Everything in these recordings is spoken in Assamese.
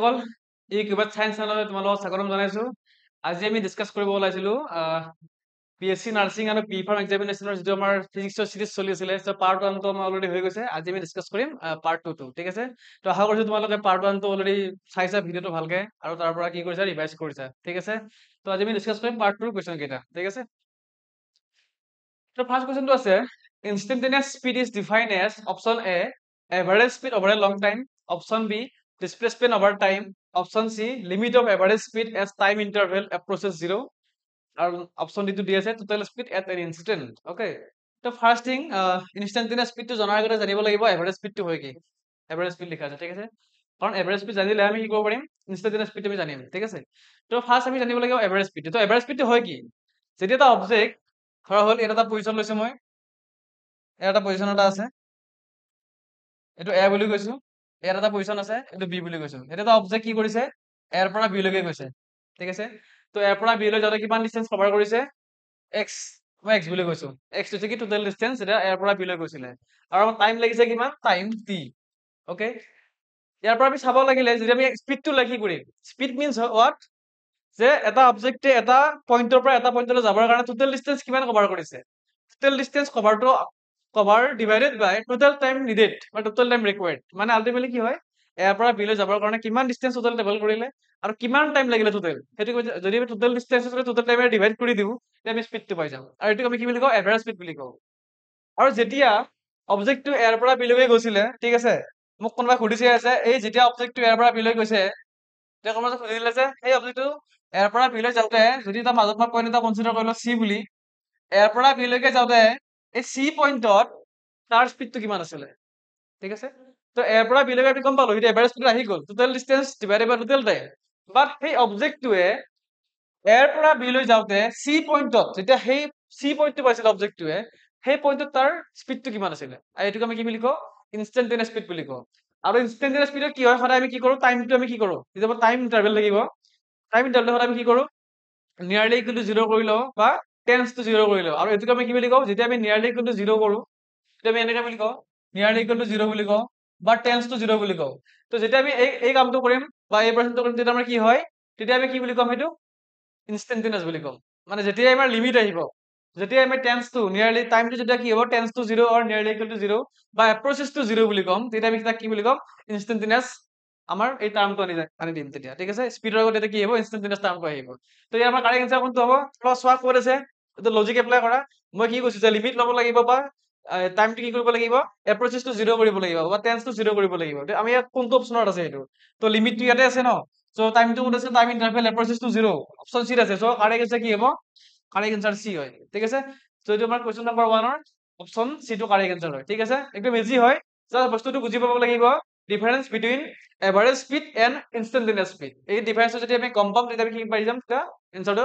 শিক্ষাৰ্থীসকল এই কিউবেট সায়েন্স চেনেললৈ তোমালোকক স্বাগতম জনাইছো। আজি আমি ডিসকাস কৰিব ওলাইছিলো পিএসসি নাৰ্ছিং আৰু পি ফাৰ্ম এক্সামিনেশ্যনৰ যিটো আমাৰ ফিজিক্সৰ সিৰিজ চলি আছিলে সো পাৰ্ট 1 টো আমাৰ অলৰেডি হৈ গৈছে। আজি আমি ডিসকাস কৰিম পাৰ্ট 2 টো, ঠিক আছে? তো আশা কৰিছো তোমালোকে পাৰ্ট 1 টো অলৰেডি চাইছা ভিডিওটো ভালকে আৰু তাৰ পৰা কি কৰিছা ৰিভাইজ কৰিছা, ঠিক আছে? তো আজি আমি ডিসকাস কৰিম পাৰ্ট 2 ৰ কোৱেশ্চন কেইটা, ঠিক আছে? তো ফাৰ্স্ট কোৱেশ্চনটো আছে instantaneous speed is defined as option A average speed over a long time, option B displacement over time, option C limit of average speed as time interval approaches zero, and option D to D আছে total speed at an instant. Okay, তো ফার্স্ট থিং ইনস্ট্যান্টেনিয়াস স্পিড তো জানাৰ আগতে জানিব লাগিব এভাৰেজ স্পিড টো হয় কি। এভাৰেজ স্পিড লিখা আছে, ঠিক আছে? কাৰণ এভাৰেজ স্পিড জানিলে আমি কি কৰিব পাৰিম, ইনস্ট্যান্টেনিয়াস স্পিড আমি জানিম, ঠিক আছে? তো ফাৰ্স্ট আমি জানিব লাগিব এভাৰেজ স্পিড। তো এভাৰেজ স্পিড হয় কি, যেতিয়া এটা অবজেক্ট ধৰা হ'ল এটা পজিশন লৈছে, মই এটা পজিশন এটা আছে, এইটো এ বুলি কৈছো, ইয়াত এটা পজিশন আছে, এইটো বি বুলি কৈছো। এটা এটা অবজেক্ট কি কৰিছে, এৰ পৰা বি লৈকে গৈছে, ঠিক আছে? তো এৰ পৰা বি লৈ যাওঁতে কিমান ডিসটেন্স কভাৰ কৰিছে, এক্স, মই এক্স বুলি কৈছো। এক্স হৈছে কি টোটেল ডিসটেন্স যেটা এৰ পৰা বি লৈ গৈছিলে, আৰু আমাৰ টাইম লাগিছে কিমান, টাইম টি। ওকে, ইয়াৰ পৰা আমি চাব লাগিলে যদি আমি স্পিডটো লাখি কৰিম, স্পিড মিন্স হোৱাট, যে এটা অবজেক্টে এটা পইণ্টৰ পৰা এটা পইণ্টলৈ যাবৰ কাৰণে টোটেল ডিসটেন্স কিমান কভাৰ কৰিছে, টোটেল ডিসটেন্স কভাৰটো কভাৰ ডিভাইডেড বাই টোটেল টাইম নিডেড বা টোটেল টাইম ৰিকুৱাৰ্ড। মানে আলটিমেটলি কি হয়, এৰ পৰা বি লৈ যাবৰ কাৰণে কিমান ডিসটেন্স টোটেল ট্ৰেভেল কৰিলে আৰু কিমান টাইম লাগিলে টোটেল, সেইটো যদি আমি টোটেল ডিসটেন্স টোটেল টাইমে ডিভাইড কৰি দিওঁ তেতিয়া আমি স্পিডটো পাই যাম, আৰু এইটোক আমি কি বুলি কওঁ, এভাৰেজ স্পিড বুলি কওঁ। আৰু যেতিয়া অবজেক্টটো এৰ পৰা বি লৈকে গৈছিলে, ঠিক আছে, মোক কোনোবাই সুধিছে আছে এই যেতিয়া অবজেক্টটো এৰ পৰা বি লৈ গৈছে, তেতিয়া কোনোবাই সুধি দিলে যে সেই অবজেক্টটো এৰ পৰা বি লৈ যাওঁতে যদি তাৰ মাজত মই পইণ্ট এটা কনচিডাৰ কৰিলো চি বুলি, এৰ পৰা বি লৈকে যাওঁতে এই চি পইণ্টত তাৰ স্পিডটো কিমান আছিলে, ঠিক আছে? তো এৰ পৰা বি লৈকে আমি গম পালো, এতিয়া এভাৰেজ স্পিড আহি গ'ল, টোটেল ডিসটেন্স ডিভাইডেড বাই টোটেল টাইম। বাট সেই অবজেক্টটোৱে এৰ পৰা বি লৈ যাওঁতে চি পইণ্টত যেতিয়া সেই চি পইণ্টটো পাইছিল অবজেক্টটোৱে, সেই পইণ্টত তাৰ স্পিডটো কিমান আছিলে, আৰু এইটোক আমি কি বুলি কওঁ, ইনষ্টেন্টেনিয়াছ স্পিড বুলি কওঁ। আৰু ইনষ্টেন্টেনিয়াছ স্পিডত কি হয়, সদায় আমি কি কৰো, টাইমটো আমি কি কৰো, যেতিয়া টাইম ইণ্টাৰভেল লাগিব, টাইম ইণ্টাৰভেল সদায় আমি কি কৰো, নিয়াৰলি ইকুৱেল টু 0 কৰি লওঁ বা টেন্স টু 0 কৰি লওঁ। আৰু এইটোক আমি কি বুলি কওঁ, যেতিয়া আমি নিয়াৰলি ইকুৱেল টু 0 কৰো তেতিয়া আমি এনেকে বুলি কওঁ, নিয়াৰলি ইকুৱেল টু 0 বুলি কওঁ বা টেন্স টু 0 বুলি কওঁ। তো যেতিয়া আমি এই কামটো কৰিম বা এই পাৰ্চেণ্টটো কৰিম তেতিয়া আমাৰ কি হয়, তেতিয়া আমি কি বুলি কম, সেইটো ইনষ্টেন্টেনিয়াছ বুলি কম। মানে যেতিয়াই আমাৰ লিমিট আহিব, যেতিয়া আমি টেন্স টু নিয়াৰলি টাইমটো যেতিয়া কি হ'ব, tends to 0 or nearly equal to 0 বা এপ্ৰচেছ টু 0 বুলি কম, তেতিয়া আমি তাক কি বুলি কম, ইনষ্টেন্টেনিয়াছ আমাৰ এই টাৰ্মটো আনি দিম তেতিয়া, ঠিক আছে? স্পিডৰ আগত এতিয়া কি আহিব, ইনষ্টেন্টেনিয়াছ টাৰ্মটো আহিব। তো ইয়াৰ আমাৰ কাৰেক্ট এনসাৰ কোনটো হ'ব, প্লাছ চোৱা ক'ত আছে, এইটো লজিক এপ্লাই কৰা। মই কি কৈছো যে লিমিট ল'ব লাগিব বা টাইমটো কি কৰিব লাগিব, এপ্ৰচেছ টু 0 কৰিব লাগিব বা টেন্স টু 0 কৰিব লাগিব। আমি ইয়াত কোনটো অপচনত আছে এইটো, তো লিমিটটো ইয়াতে আছে ন, সো টাইমটো কোন আছে, time interval approaches to 0, option C আছে। সো কাৰেক্ট এনসাৰ কি হ'ব, কাৰেক্ট এনসাৰ সি হয়, ঠিক আছে? সো এইটো আমাৰ কোৱেশ্চন নম্বৰ 1 ৰ অপচন সি টো কাৰেক্ট এনসাৰ হয়, ঠিক আছে? একদম ইজি হয়, জাস্ট বস্তুটো বুজি পাব লাগিব, difference between average speed and instantaneous speed. এই ডিফাৰেন্সটো যদি আমি গম পাম তেতিয়া আমি কি পাই যাম, তেতিয়া এনসাৰটো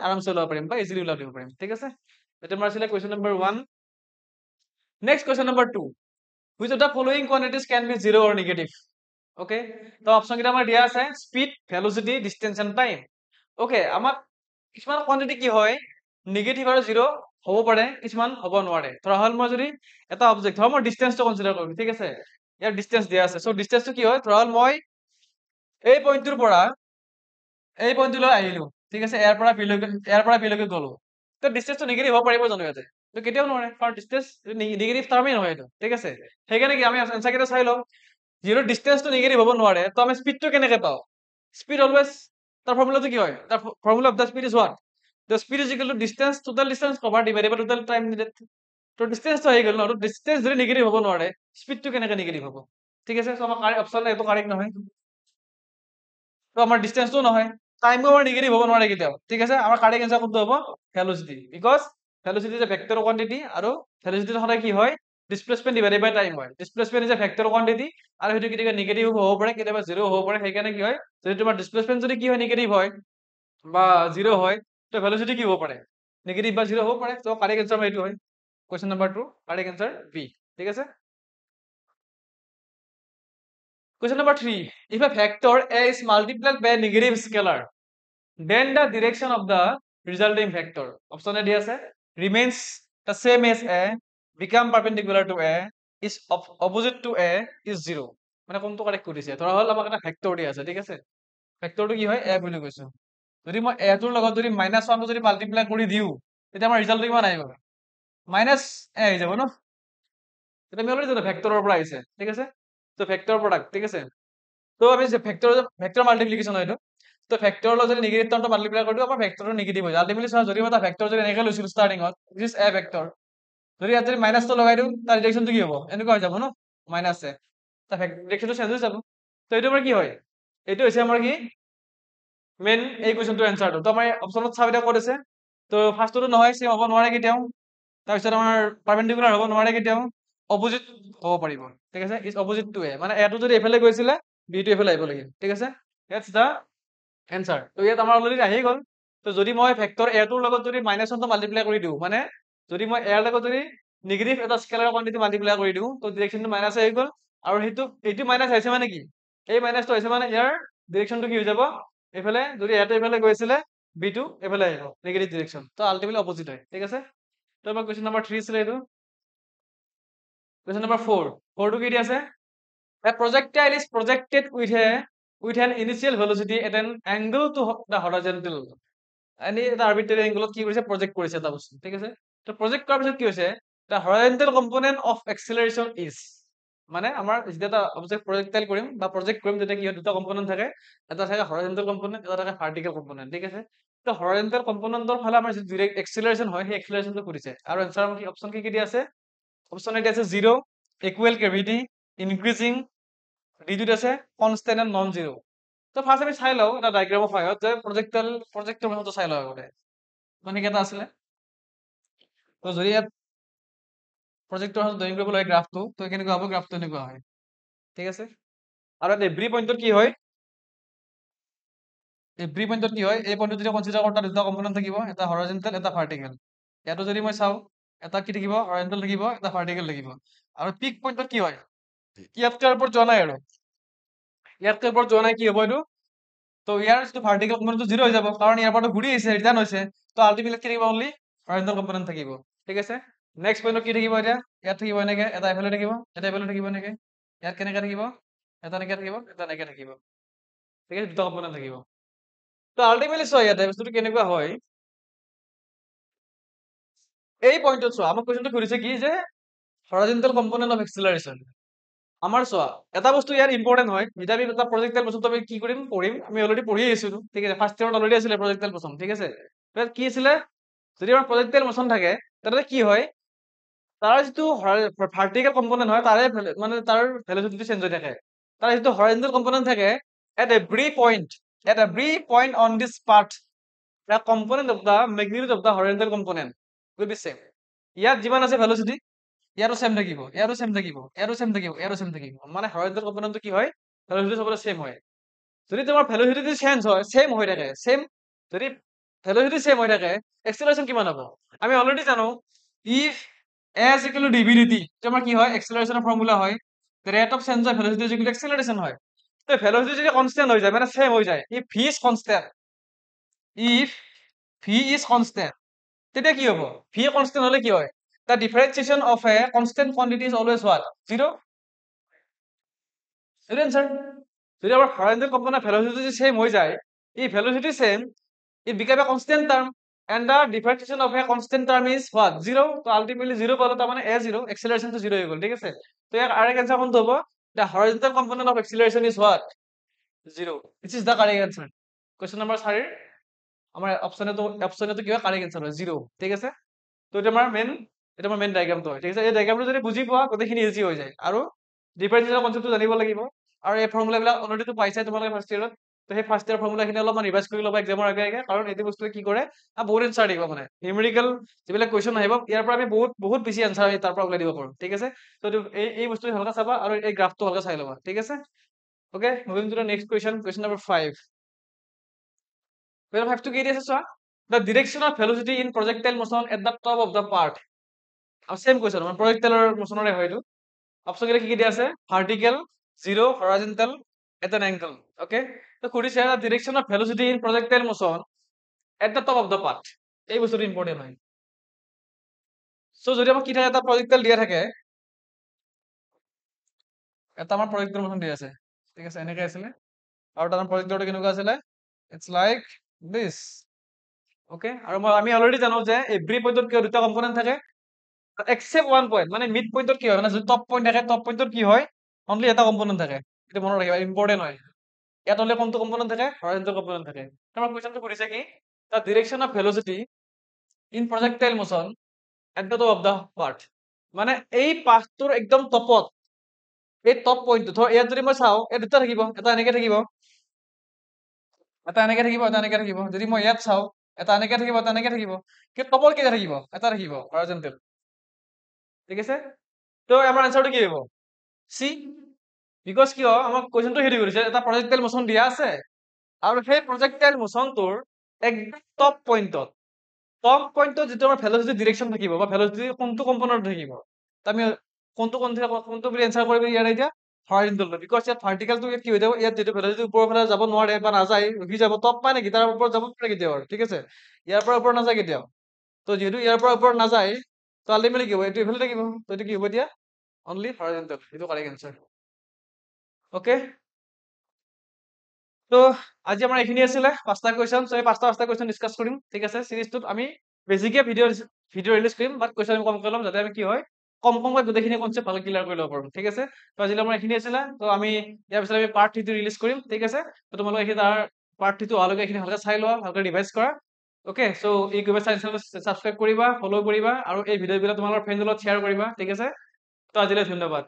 আৰামছে ওলাব পাৰিম বা ইজিলি ওলাব পাৰিম, ঠিক আছে? এটা আমাৰ আছিলে question number 1। Next question number 2, which of the following quantities can be 0 or negative? Okay, তো অপচন কেইটা আমাৰ দিয়া আছে, speed, velocity, distance and time. Okay, আমাক কিছুমান কোৱান্টিটি কি হয়, নিগেটিভ আৰু 0 হ'ব পাৰে, কিছুমান হ'ব নোৱাৰে। ধৰা হ'ল মই যদি এটা অবজেক্ট, ধৰা মই ডিসটেন্সটো কনসিডাৰ কৰিম, ঠিক আছে? ইয়াৰ ডিসটেন্স দিয়া আছে, সো ডিসটেন্সটো কি হয়, ধৰা হ'ল মই এই পইণ্টটোৰ পৰা এই পইণ্টটোলৈ আহিলো, ঠিক আছে? এৰ পৰা বি লৈকে গ'লো, তো ডিসটেন্সটো নিগেটিভ হ'ব পাৰিব জানো ইয়াতে? তো কেতিয়াও নোৱাৰে, কাৰণ ডিসটেন্স নিগেটিভ টাৰ্মেই নহয় এইটো, ঠিক আছে? সেইকাৰণে কি আমি এনসাৰ কেইটা চাই লওঁ, যিহেতু ডিসটেন্সটো নিগেটিভ হ'ব নোৱাৰে, তো আমি স্পিডটো কেনেকে পাওঁ, স্পিড অলৱেজ তাৰ ফৰ্মুলাটো কি হয়, তাৰ formula of the speed is what, the speed is equal to distance, total distance covered divided by total time needed. তো ডিসটেন্সটো আহি গ'ল ন, তো ডিসটেন্স যদি নিগেটিভ হ'ব নোৱাৰে, স্পিডটো কেনেকে নিগেটিভ হ'ব, ঠিক আছে? সো আমাৰ অপচন এইটো কাৰেক্ট নহয়, তো আমাৰ ডিসটেন্সটো নহয়, টাইমো আমাৰ নিগেটিভ হ'ব নোৱাৰে কেতিয়াও, ঠিক আছে? আমাৰ কাৰেক্ট এনসাৰ কোনটো হ'ব, velocity, because velocity is a vector quantity, আৰু ভেলোচিটি সদায় কি হয়, ডিসপ্লেসমেন্ট ডিভাইডেড বাই টাইম হয়। Displacement is a vector quantity, আৰু সেইটো কেতিয়াবা নিগেটিভ হ'ব পাৰে, কেতিয়াবা 0 হ'ব পাৰে। সেইকাৰণে কি হয়, যদি তোমাৰ ডিসপ্লেসমেন্ট যদি কি হয়, নিগেটিভ হয় বা 0 হয়, তো ভেলোচিটি কি হ'ব পাৰে, নিগেটিভ বা 0 হ'ব পাৰে। তো কাৰেক্ট এনসাৰ এইটো হয়, question number 2, correct answer B, ঠিক আছে? Question number 3. If a vector A is multiplied by a negative scalar, then the direction of the resulting vector, option A আছে, remains the same as A, become perpendicular to A, is opposite to A, is 0. মানে কোনটো কাৰেক্ট কৰিছে ধৰা হ'ল আমাক এটা ভেক্টৰ দিয়া আছে ঠিক আছে ভেক্টৰটো কি হয় এ বুলি কৈছো যদি মই এ টোৰ লগত যদি -1টো যদি মাল্টিপ্লাই কৰি দিওঁ তেতিয়া আমাৰ ৰিজাল্টটো কিমান আহিব মাইনাছ এ আহি যাব ন এটা আমি অলৰেডি ভেক্টৰৰ পৰা আহিছে ঠিক আছে তো ভেক্টৰ প্ৰডাক্ট ঠিক আছে তো আমি ভেক্টৰ মাল্টিপ্লিকেশ্যন হয় এইটো তো ভেক্টৰৰ লগত যদি নিগেটিভ টাৰ্মটো মাল্টিপ্লাই কৰি দিওঁ আমাৰ ভেক্টৰটো নিগেটিভ হৈ যায় আল্টিমেটলি চোৱা যদি মই এটা ভেক্টৰ যদি এনেকৈ লৈছিলো ষ্টাৰ্টিঙত দিছ ইজ এ ভেক্টৰ যদি ইয়াত যদি মাইনাছটো লগাই দিওঁ তাৰ ডিৰেকশ্যনটো কি হ'ব এনেকুৱা হৈ যাব ন মাইনাছ এ তাৰ ডিৰেকশ্যনটো চেঞ্জ হৈ যাব তো এইটো আমাৰ কি হয় এইটো হৈছে আমাৰ কি মেইন এই কুৱেশ্যনটোৰ এনচাৰটো তো আমাৰ অপশ্যনত চাব এতিয়া ক'ত আছে তো ফাৰ্ষ্টটো নহয় চেম হ'ব নোৱাৰে কেতিয়াও তাৰপিছত আমাৰ পাৰপেণ্ডিকুলাৰ হ'ব নোৱাৰে কেতিয়াও অপজিট হ'ব পাৰিব ঠিক আছে ইজ অপজিট টু এ মানে এটো যদি এইফালে গৈছিলে বিটো এইফালে আহিব লাগিব ঠিক আছে দ্যাটছ দা এনচাৰ তো ইয়াত আমাৰ অলৰেডি আহি গ'ল তো যদি মই ভেক্টৰ এ টোৰ লগত যদি -1টো মাল্টিপ্লাই কৰি দিওঁ মানে যদি মই এৰ লগত যদি নিগেটিভ এটা স্কেলাৰ কোৱান্টিটি মাল্টিপ্লাই কৰি দিওঁ তো ডিৰেকশ্যনটো মাইনাছ আহি গ'ল আৰু এইটো মাইনাছ আহিছে মানে কি এই মাইনাছটো আহিছে মানে ইয়াৰ ডিৰেকশ্যনটো কি হৈ যাব এইফালে যদি এটো এইফালে গৈছিলে বিটো এইফালে আহিব নেগেটিভ ডিৰেকশ্যন তো আল্টিমেটলি অপজিট হয় ঠিক আছে তো আমাৰ কুৱেশ্যন নম্বৰ 3 আছিলে এইটো কুৱেশ্যন নম্বৰ 4 টো কি দি আছে A projectile is projected with an initial velocity at an angle to the horizontal. Any এটা arbitrary angle কি কৰিছে project কৰিছে এটা বস্তু ঠিক আছে তো project কৰাৰ পিছত কি হৈছে the horizontal component of acceleration is মানে আমাৰ যেতিয়া এটা অবজেক্ট projectile কৰিম বা project কৰিম তেতিয়া কি হয় দুটা কম্পোনেন্ট থাকে এটা থাকে horizontal component এটা থাকে vertical component ঠিক আছে তো horizontal componentৰ ফালে আমাৰ যিটো direct acceleration হয় সেই accelerationটো কৰিছে আৰু এনসাৰ কি অপচন কি দি আছে অপচন এ আছে 0 equal gravity increasing ডিজিট আছে কনষ্টেন্ট এণ্ড নন জিৰ' তো ফাৰ্ষ্ট আমি চাই লওঁ এটা ডায়গ্ৰামৰ সহায়ত যে প্ৰজেক্টৰ মেথডটো চাই লওঁ আগতে মানে কেইটা আছিলে তো যদি ইয়াত প্ৰজেক্টৰ ড্ৰয়িং কৰিব লাগে গ্ৰাফটো তো কেনেকুৱা হ'ব গ্ৰাফটো এনেকুৱা হয় ঠিক আছে আৰু ইয়াত এভৰি পইণ্টত কি হয় এভৰি পইণ্টত কি হয় এই পইণ্টত যদি কনচিডাৰ কৰোঁ তাত দুটা কম্পোনেণ্ট থাকিব এটা হৰাইজন্টেল এটা ভাৰ্টিকেল ইয়াতো যদি মই চাওঁ এটা কি থাকিব হৰাইজন্টেল থাকিব এটা ভাৰ্টিকেল থাকিব আৰু পিক পইণ্টত কি হয় ইয়াতকৈ ওপৰত যোৱা নাই আৰু ইয়াতকৈ ওপৰত যোৱা নাই কি হ'ব এইটো তো ইয়াৰ যিটো ভাৰ্টিকেল কম্পোনেণ্টটো 0 হৈ যাব কাৰণ ইয়াৰ পৰা ঘূৰি আহিছে ৰিটাৰ্ণ হৈছে তো আল্টিমেটলি কি থাকিব অনলি হৰাইজন্টেল কম্পোনেণ্ট থাকিব ঠিক আছে নেক্সট পইণ্টত কি থাকিব এতিয়া ইয়াত থাকিব এনেকে এটা এফালে থাকিব এটা এফালে থাকিব এনেকে ইয়াত কেনেকে থাকিব এটা এনেকে থাকিব এটা এনেকে থাকিব ঠিক আছে দুটা কম্পোনেণ্ট থাকিব তো আল্টিমেটলি চোৱা ইয়াতে বস্তুটো কেনেকুৱা হয় এই পইণ্টত চোৱা আমাক কুৱেশ্যনটো সুধিছে কি যে হৰাইজন্টেল কম্পোনেণ্ট অফ এক্সিলাৰেশ্যন আমাৰ চোৱা এটা বস্তু ইয়াৰ ইম্পৰ্টেণ্ট হয় যেতিয়া আমি এটা প্ৰজেক্টাইল বস্তুটো আমি কি কৰিম পঢ়িম আমি অলৰেডি পঢ়ি আহিছিলো ঠিক আছে ফাৰ্ষ্ট ইয়াৰত অলৰেডি আছিলে প্ৰজেক্টাইল মোচন ঠিক আছে কি আছিলে যদি আমাৰ প্ৰজেক্টাইল মোচন থাকে তাতে কি হয় তাৰ যিটো ভাৰ্টিকেল কম্পোনেণ্ট হয় তাৰে মানে তাৰ ভেলচিটিটো চেঞ্জ হৈ থাকে তাৰ যিটো হৰাইজন্টেল কম্পোনেণ্ট থাকে at every point on this path the component of the magnitude of the horizontal component will be same ইয়াত যিমান আছে ভেলচিটি ইয়াৰো সেম থাকিব ইয়াৰো সেম থাকিব ইয়াৰো সেম থাকিব ইয়াৰো সেম থাকিব মানে হৰাইজন্টেল কম্পোনেন্টটো কি হয় ভেলচিটি সবৰে সেম হয় যদি তোমাৰ ভেলচিটি চেঞ্জ হয় সেম হৈ থাকে সেম যদি ভেলচিটি সেম হৈ থাকে এক্সেলাৰেশ্যন কিমান হ'ব আমি অলৰেডি জানো if a is equal to dvdt তোমাৰ কি হয় এক্সেলাৰেশ্যনৰ ফৰ্মুলা হয় rate of change of velocity is equal to acceleration হয় তো ভেলচিটি যদি কনষ্টেন্ট হৈ যায় মানে সেম হৈ যায় if v is constant if v is constant তেতিয়া কি হ'ব v constant হলে কি হয় the differentiation of a constant quantity is always what 0 answer যদি আমাৰ horizontal component velocity যদি same হৈ যায় if velocity same it become a constant term and the differentiation of a constant term is what 0 তো ultimately 0 পালো তাৰ মানে a 0 acceleration to 0 হৈ গ'ল ঠিক আছে তো ইয়াৰ correct answer কোনটো হ'ব the horizontal component of acceleration is what 0 this is the correct answer question number 4 আমাৰ অপচনেটো কি হয় কাৰেক্ট এনসাৰ হয় 0 ঠিক আছে তো এটা আমাৰ মেইন ডায়াগ্ৰামটো হয় ঠিক আছে এই ডায়াগ্ৰামটো যদি বুজি পোৱা গোটেইখিনি ইজি হৈ যায় আৰু ডিফাৰেন্সিয়েল কনচেপ্টটো জানিব লাগিব আৰু এই ফৰ্মুলাবিলাক অলৰেডি পাইছাই তোমালোকে ফাৰ্ষ্ট ইয়াৰত তো সেই ফাৰ্ষ্ট ইয়াৰ ফৰ্মুলাখিনি অলপমান ৰিভাইজ কৰি ল'বা এক্সামৰ আগে আগে কাৰণ এইটো বস্তুৱে কি কৰে বহুত এনসাৰ দিব মানে নিউমেৰিকেল যিবিলাক কুৱেশ্যন আহিব ইয়াৰ পৰা আমি বহুত বেছি এনসাৰ তাৰ পৰা ওলাই দিব পাৰোঁ ঠিক আছে তো এই বস্তুটো ভালকৈ চাবা আৰু এই গ্ৰাফটো ভালকৈ চাই ল'বা ঠিক আছে okay moving to the next question number 5 Question 5 to কি দিছে চোৱা the direction of velocity in projectile motion at the top of the part same question মানে projectile motionৰে হয় এইটো অপচন কেইটা কি দিয়া আছে vertical 0 horizontal at an angle okay তো সুধিছে the direction of velocity in projectile motion at the top of the part এই বস্তুটো ইম্পৰ্টেন্ট হয় সো যদি আমাক কি থাকে এটা projectile দিয়া থাকে এটা আমাৰ প্ৰজেক্টৰ মোচন দিয়া আছে ঠিক আছে এনেকৈ আছিলে আৰু তাৰ প্ৰজেক্টৰটো কেনেকুৱা আছিলে ইটস লাইক দিছ ওকে আৰু আমি অলৰেডি জানো যে এভৰি পইণ্টত কিয় দুটা কম্পনেণ্ট থাকে এক্সেপ্ট ওৱান পইণ্ট মানে মিড পইণ্টত কি হয় মানে যদি টপ পইণ্ট থাকে টপ পইণ্টত কি হয় অনলি এটা কম্পনেণ্ট থাকে এইটো মনত ৰাখিবা ইম্পৰ্টেণ্ট হয় ইয়াত অনলি কোনটো কম্পনেণ্ট থাকে হৰাইজন্টেল কম্পনেণ্ট থাকে তোমাৰ কুৱেশ্যনটো সুধিছে কি the direction of velocity in projectile motion at the top of the path মানে এই পাথটোৰ একদম টপত এই টপ পইণ্টটো ধৰ ইয়াত যদি মই চাওঁ ইয়াত দুটা থাকিব এটা এনেকে থাকিব এটা এনেকে থাকিব এটা এনেকে থাকিব যদি মই ইয়াত চাওঁ এটা এনেকে থাকিব এটা এনেকে থাকিব কিন্তু টপৰ কেইটা থাকিব এটা থাকিব হৰাইজন্টেল ঠিক আছে তো আমাৰ আনসাৰটো কি হ'ব চি বিকজ কিয় আমাক কুৱেশ্যনটো হেৰি কৰিছে এটা প্ৰজেক্টাইল মোচন দিয়া আছে আৰু সেই প্ৰজেক্টাইল মোচনটোৰ একদম টপ পইণ্টত যিটো আমাৰ ভেলোচিটি ডিৰেকশ্যন থাকিব বা ভেলোচিটি কোনটো কম্পনেণ্ট থাকিব আমি কোনটো বুলি এনচাৰ কৰিব ইয়াৰ এতিয়া হৰাইজন্টেলটো বিকজ ইয়াত ভাৰ্টিকেলটো কি হৈ যাব ইয়াত যিটো ভেলোচিটি ওপৰৰ ফালে যাব নোৱাৰে বা নাযায় ৰখি যাব টপ পায় নেকি তাৰ ওপৰত যাব পাৰে কেতিয়াও ঠিক আছে ইয়াৰ পৰা ওপৰত নাযায় কেতিয়াও তো যিহেতু ইয়াৰ পৰা ওপৰত নাযায় তো আল্টিমেটলি কি হ'ব এইটো এইফালে থাকিব তো এইটো কি হ'ব এতিয়া অনলি হৰাইজন্টেল এইটো কাৰেক্ট এনচাৰ ওকে তো আজি আমাৰ এইখিনি আছিলে পাঁচটা কুৱেশ্যন এই পাঁচটা কুৱেশ্যন ডিছকাছ কৰিম ঠিক আছে চিৰিজটোত আমি বেছিকে ভিডিঅ' ৰিলিজ কৰিম বাট কুৱেশ্যন আমি কমকৈ ল'ম যাতে আমি কি হয় কমকৈ গোটেইখিনি কনচেপ্ট ভালকৈ ক্লিয়াৰ কৰি ল'ব পাৰোঁ ঠিক আছে তো আজিলৈ আমাৰ এইখিনি আছিলে তো আমি ইয়াৰ পিছত আমি পাৰ্ট 3 ৰিলিজ কৰিম ঠিক আছে তো তোমালোকে এইখিনি তাৰ পাৰ্ট 3 অহালৈকে এইখিনি ভালকৈ চাই লোৱা ভালকৈ ৰিভাইজ কৰা ওকে চ' এই কিবা ছাবস্ক্ৰাইব কৰিবা ফ'ল' কৰিবা আৰু এই ভিডিঅ'বিলাক তোমালোকৰ ফ্ৰেণ্ডৰ লগত শ্বেয়াৰ কৰিবা ঠিক আছে তো আজিলৈ ধন্যবাদ